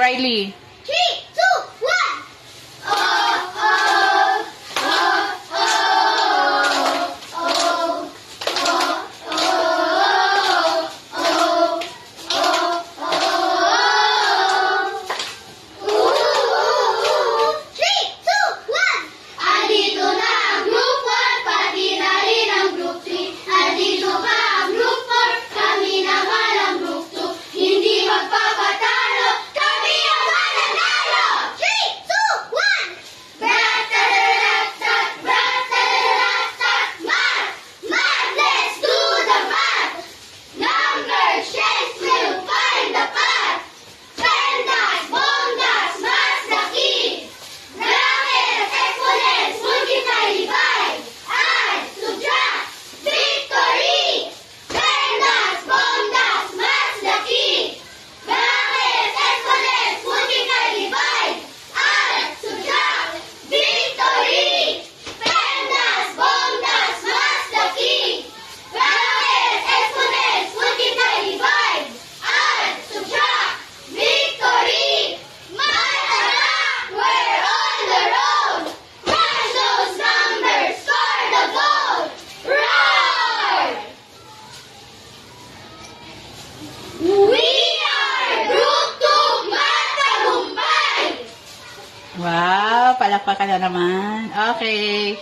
Riley. 3, 2, 1. Oh, oh, oh, oh, oh, Andito na ang Group 1, pati na rin ang Group 3. Andito pa ang Group 4, kami naman ang Group 2. Hindi magpapatalo, kami ang mananalo! 3, 2, 1! Brat-tararat-tat, brat-tararat-tat, math! Math, let's do the math! Number shapes will find the path. Pendas, bondas, math's the key. Brackets, exponents, multiply, divide, add, subtract, victory! Pendas, bondas, math's the key. Brackets, exponents, multiply, divide, add, subtract, victory! Pendas, bondas, math's the key. Brackets, exponents, multiply, divide, add, subtract, victory! Math, we're on the road! Crush those numbers, score the goal! Roar! We are Group 2 Math Tagumpay! Wow, palakpakan na naman. Okay.